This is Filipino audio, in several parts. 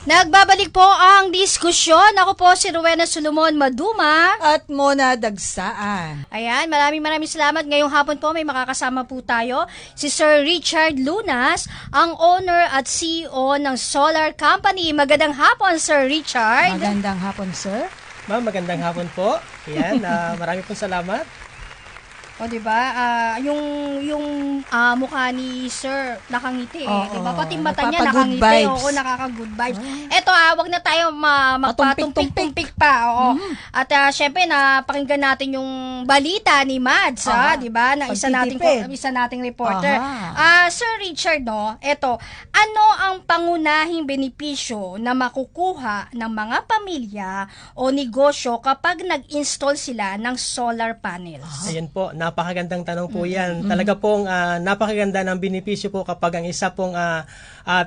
Nagbabalik po ang diskusyon. Ako po si Rowena Solomon Maduma. At Mona Dagsaan. Ayan, maraming salamat. Ngayong hapon po may makakasama po tayo si Sir Richard Lunas, ang owner at CEO ng Solar Company. Magandang hapon, Sir Richard. Magandang hapon, sir. Ma'am, magandang hapon po. Ayan, marami pong salamat. O diba, yung mukha ni Sir nakangiti di ba? Pati mata niya nakangiti. Vibes. Oo, nakaka-good vibes. Eto wag na tayo magpatumpik-tumpik pa. Oo. At syempre napakinggan natin yung balita ni Mads, di ba? Na isa nating reporter. Sir Richard, eto, ano ang pangunahing benepisyo na makukuha ng mga pamilya o negosyo kapag nag-install sila ng solar panels? Ayan po, napakagandang tanong po yan. Talaga pong napakaganda ng benepisyo po kapag ang isa pong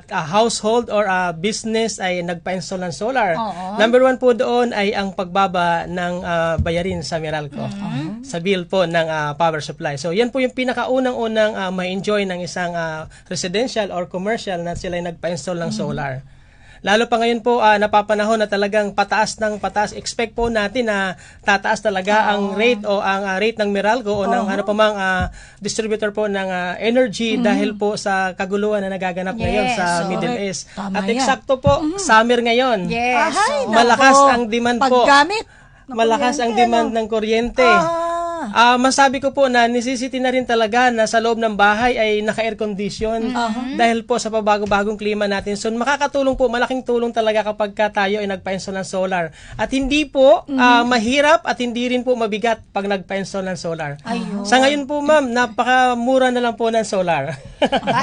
household or business ay nagpa-install ng solar. Number one po doon ay ang pagbaba ng bayarin sa Meralco. Sa bill po ng power supply. So yan po yung pinakaunang-unang ma-enjoy ng isang residential or commercial na sila ay nagpa-install ng solar. Lalo pa ngayon po, napapanahon na talagang pataas ng pataas. Expect po natin na tataas talaga ang rate o ang rate ng Meralco o ng ano pa mang distributor po ng energy dahil po sa kaguluhan na nagaganap ngayon sa Middle East. Tama At eksakto po, summer ngayon. Yes. Malakas ang demand po. Paggamit. Malakas ang demand ng kuryente. Masabi ko po na necessity na rin talaga na sa loob ng bahay ay naka-air condition dahil po sa pabago-bagong klima natin. So makakatulong po, malaking tulong talaga kapag tayo ay nagpa-install ng solar. At hindi po mahirap at hindi rin po mabigat pag nagpa-install ng solar. Sa ngayon po ma'am, napakamura na lang po ng solar.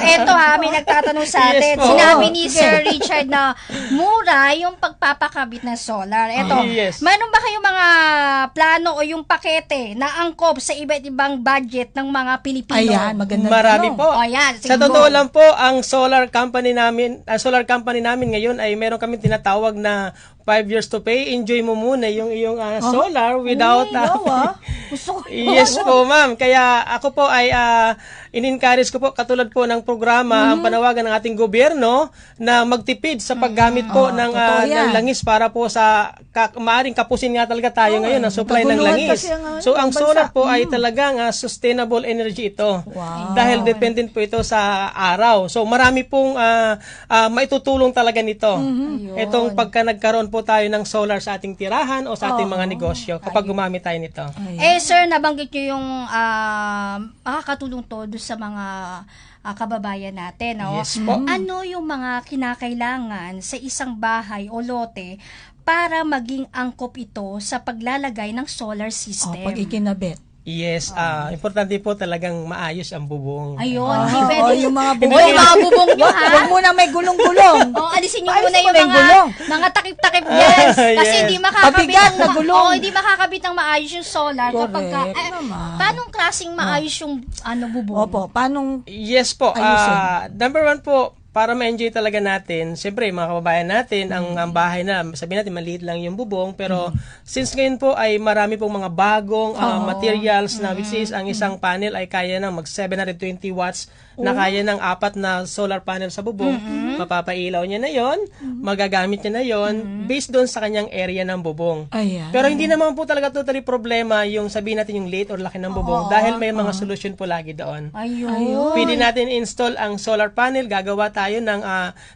Eto may nagtatanong sa atin. Yes, sinabi ni Sir Richard na mura yung pagpapakabit ng solar. Eto, mayroon ba kayong mga plano o yung pakete na angkop sa iba't ibang budget ng mga Pilipino? Ayan, maganda. Marami po. Sige, sa totoo lang po, ang solar company namin ngayon ay meron kami tinatawag na 5 years to pay. Enjoy mo muna yung iyong solar without Yes po, ma'am. Kaya ako po ay in-encourage ko po katulad po ng programa ang panawagan ng ating gobyerno na magtipid sa paggamit po ng langis para po sa maaring kapusin nga talaga tayo ngayon ng supply ng langis. So ang solar po ay talagang sustainable energy ito. Dahil dependent po ito sa araw. So marami pong maitutulong talaga nito. Itong pagka nagkaroon po tayo ng solar sa ating tirahan o sa ating mga negosyo kapag gumamit tayo nito. Sir, nabanggit nyo yung makakatulong to doon sa mga kababayan natin. Yes po. Ano yung mga kinakailangan sa isang bahay o lote para maging angkop ito sa paglalagay ng solar system? Pag ikinabit. Yes, importante po talagang maayos ang bubong. Ayun, hindi pwede. Yung mga bubong. Yung mga bubong nyo, Huwag muna may gulong-gulong. Alisin nyo muna yung mga takip-takip dyan. Kasi hindi makakabit na gulong. hindi makakabit ng maayos yung solar. Correct Paanong klaseng maayos yung bubong? Opo, paanong Yes po. Number one po, para ma-enjoy talaga natin, siyempre mga kababayan natin, ang bahay na, sabihin natin maliit lang yung bubong, pero since ngayon po ay marami pong mga bagong materials na which is ang isang panel ay kaya ng mag 720 watts na kaya ng 4 na solar panel sa bubong, mapapailaw niya na yon, magagamit niya na yon based doon sa kanyang area ng bubong. Pero hindi naman po talaga totally problema yung sabihin natin yung liit or laki ng bubong dahil may mga solution po lagi doon. Pwede natin install ang solar panel, gagawa tayo ng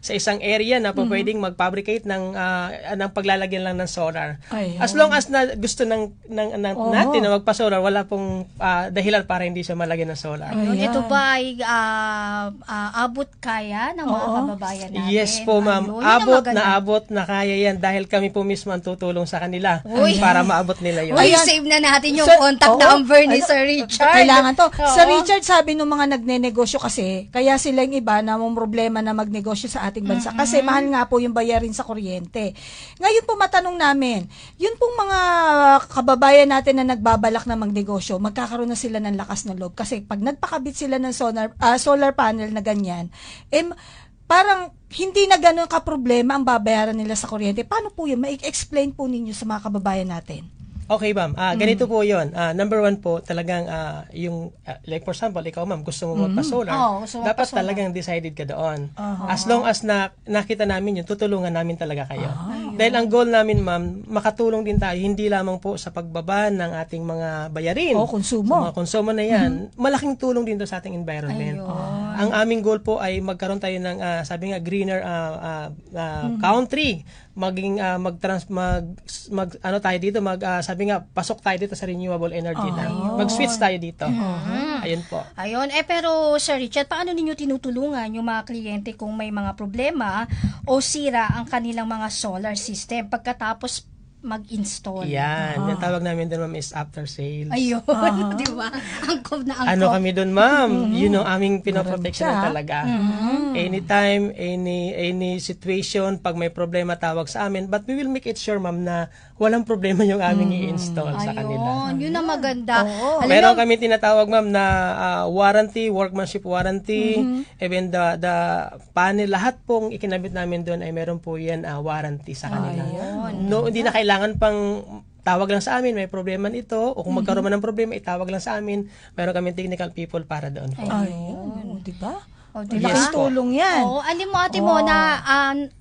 sa isang area na po pwedeng mag-fabricate ng paglalagyan lang ng solar. As long as na gusto natin na magpa-solar, wala pong dahilan para hindi siya malagyan ng solar. Ito ba ay abot kaya ng mga kababayan natin? Yes po, ma'am. Abot na kaya yan dahil kami po mismo ang tutulong sa kanila para maabot nila yun. Save na natin yung contact number ni Sir Richard. Kailangan to. Sir Richard, sabi ng mga nagnenegosyo kasi, kaya sila yung iba na mong problema na magnegosyo sa ating bansa. Kasi mahal nga po yung bayarin sa kuryente. Ngayon po matanong namin, yun pong mga kababayan natin na nagbabalak na magnegosyo, magkakaroon na sila ng lakas ng loob. Kasi pag nagpakabit sila ng solar panel na ganyan, parang hindi na gano'n ka-problema ang babayaran nila sa kuryente. Paano po yun? Ma-explain po ninyo sa mga kababayan natin. Okay, ma'am. Ganito po 'yon. Number one po, talagang yung like for example, ikaw ma'am, gusto mo magpa-solar. gusto mo Dapat magpa-solar. talagang decided ka doon. As long as nakita namin yun, tutulungan namin talaga kayo. Dahil ang goal namin, ma'am, makatulong din tayo hindi lamang po sa pagbaba ng ating mga bayarin. Konsumo. Sa mga konsumo na 'yan. Malaking tulong din 'to sa ating environment. Ang aming goal po ay magkaroon tayo ng sabi nga greener country. Maging ano tayo dito, sabi nga pasok tayo dito sa renewable energy na. Mag-switch tayo dito. Ayun po. Ayun. Pero Sir Richard, paano ninyo tinutulungan yung mga kliyente kung may mga problema o sira ang kanilang mga solar system pagkatapos mag-install? Yan. Yung tawag namin doon, ma'am, is after sales. Ayun. Di ba? Angkop na angkop. Ano kami doon, ma'am? Yun ang aming pinoprotection talaga. Anytime, any situation, pag may problema, tawag sa amin. But we will make it sure, ma'am, na walang problema yung aming i-install sa kanila. Ayun. Yun ang maganda. Meron kami tinatawag, ma'am, na warranty, workmanship warranty, even the panel, lahat pong ikinabit namin doon ay meron po yan warranty sa kanila. No, hindi na kailangan pang tawag lang sa amin, may problema nito, o kung magkaroon man ng problema, itawag lang sa amin. Meron kami technical people para doon po. Ayun, di ba? Yes po. Tulong yan. Oo, alam mo ate mo na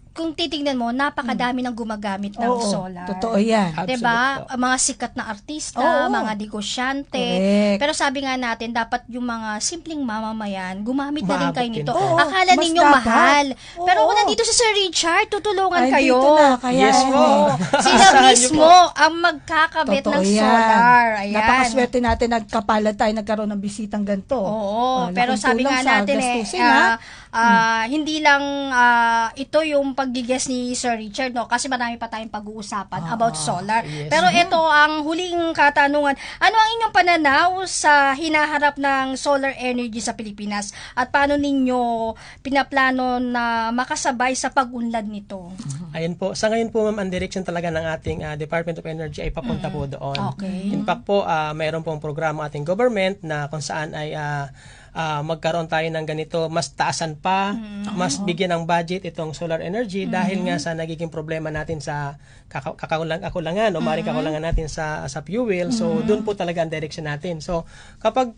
kung titingnan mo, napakadami ng gumagamit ng solar. Totoo yan. Diba? Mga sikat na artista, mga negosyante. Correct. Pero sabi nga natin, dapat yung mga simpleng mamamayan, gumamit na rin Maabot kayo din nito. po. Akala mas ninyo dapat. mahal. Pero Oo. kung nandito si Sir Richard, tutulungan Ay, kayo. dito na, kaya Yes po. Sila Asahan niyo mismo ang magkakabit Totoo ng yan. solar. Ayan. Napakaswerte natin, nagkapalad tayo, nagkaroon ng bisitang ganito. Oo, pero laking sabi tulong nga sa natin gastusin, ha? hindi lang ito yung pag-guess ni Sir Richard, no? Kasi marami pa tayong pag-uusapan about solar. Yes. Pero ito ang huling katanungan. Ano ang inyong pananaw sa hinaharap ng solar energy sa Pilipinas? At paano ninyo pinaplano na makasabay sa pag-unlad nito? Ayun po. Sa ngayon po, ma'am, ang direction talaga ng ating Department of Energy ay papunta po doon. Okay. In fact po, mayroon pong programa ating government na kung saan ay magkaroon tayo ng ganito, mas taasan pa, mas bigyan ng budget itong solar energy dahil nga sa nagiging problema natin sa kakulangan o maring kakulangan natin sa fuel. So, doon po talaga ang direction natin. So, kapag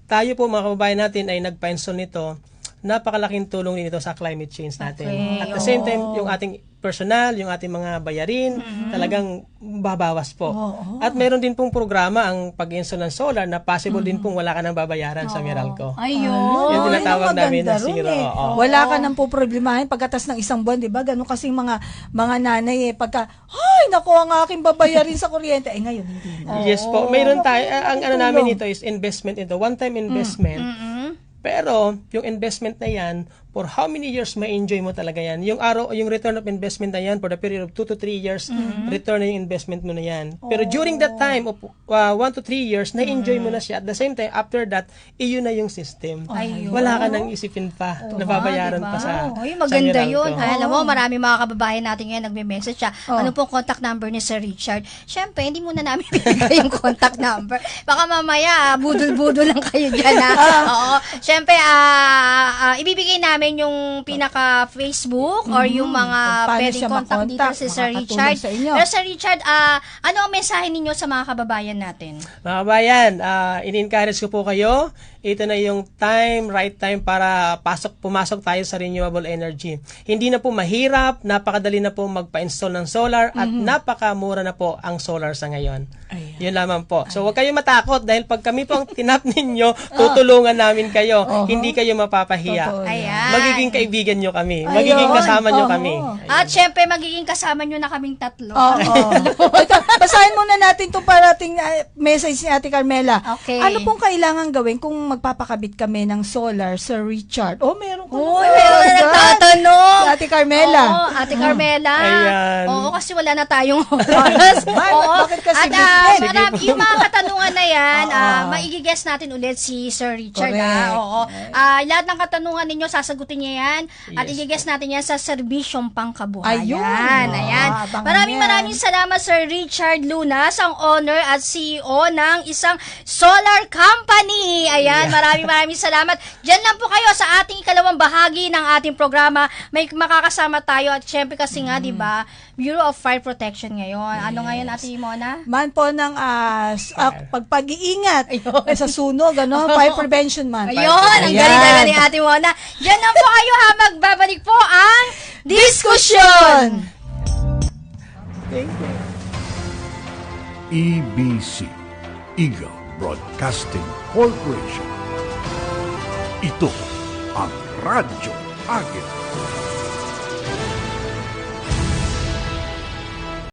tayo po mga kababayan natin ay nagpa-install nito, napakalaking tulong din ito sa climate change natin. Okay. At the same time, yung ating personal, yung ating mga bayarin, talagang babawas po. At meron din pong programa ang pag-install ng solar na possible din pong wala ka nang babayaran sa Meralco. Ayun. Yung tinatawag namin na maganda zero. ron, Oo. Wala ka nang po problemahin pagkatas ng isang buwan, di ba? Ganun kasing mga nanay pagka, ay, naku, ang aking babayarin sa kuryente. Ngayon, hindi na. Yes po. Mayroon tayo, ang ano namin ito is investment ito. One-time investment. Pero, yung investment na yan, for how many years ma-enjoy mo talaga yan? Yung return of investment na yan, for the period of 2 to 3 years, return na yung investment mo na yan. Pero during that time of 1 to 3 years, na-enjoy mo na siya. At the same time, after that, iyon na yung system. Ayun. Wala ka nang isipin pa, nababayaran pa sa Ay, maganda Meralco. yun. Alam mo, marami mga kababayan natin ngayon nagme-message siya. Ano pong contact number ni Sir Richard? Siyempre, hindi muna namin bibigay yung contact number. Baka mamaya, budol-budol lang kayo dyan. Oo. Siyempre, ibibigay namin yung pinaka-Facebook or yung mga Paano pwedeng siya contact dito makontak, si Sir makakatulong Richard. sa inyo. Pero Sir Richard, ano ang mensahe ninyo sa mga kababayan natin? Mga kabayan, in-encourage ko po kayo. Ito na yung right time para pumasok tayo sa renewable energy. Hindi na po mahirap, napakadali na po magpa-install ng solar at napakamura na po ang solar sa ngayon. Ayan. Yun lamang po. So huwag kayong matakot dahil pag kami po ang tinap ninyo, tutulungan namin kayo. Hindi kayo mapapahiya. Totoo. Ayan. Magiging kaibigan nyo kami. Magiging kasama nyo kami. At syempre, magiging kasama nyo na kaming tatlo. Ito, basahin muna natin itong parating message ni Ate Carmela. Okay. Ano pong kailangan gawin kung magpapakabit kami ng solar, Sir Richard? Meron ko Uy, meron na nagtatanong. Si Ate Carmela. Oo, Ate Carmela. Ayan. Oo, kasi wala na tayong oras. Oo. Bakit kasi At Sige po. yung mga katanungan na yan, maigigess natin ulit si Sir Richard. Correct. Oo. Lahat ng katanungan ninyo, sasagutin niya yan. At Yes. igigess natin yan sa serbisyong pangkabuhayan. Ayun. Ayan. Abangan Maraming yan. salamat, Sir Richard Lunas, ang owner at CEO ng isang solar company. Ayan. Ayan, maraming salamat. Diyan lang po kayo sa ating ikalawang bahagi ng ating programa. May makakasama tayo at syempre kasi nga, di ba, Bureau of Fire Protection ngayon. Ano ngayon, Ate Mona? Man po ng pag-iingat sa sunog, Fire Prevention Month. Ayun, ang galing Ate Mona. Diyan lang po kayo ha, magbabalik po ang diskusyon. Thank you. EBC, Eagle Broadcasting Corporation. Ito ang Radyo Agit.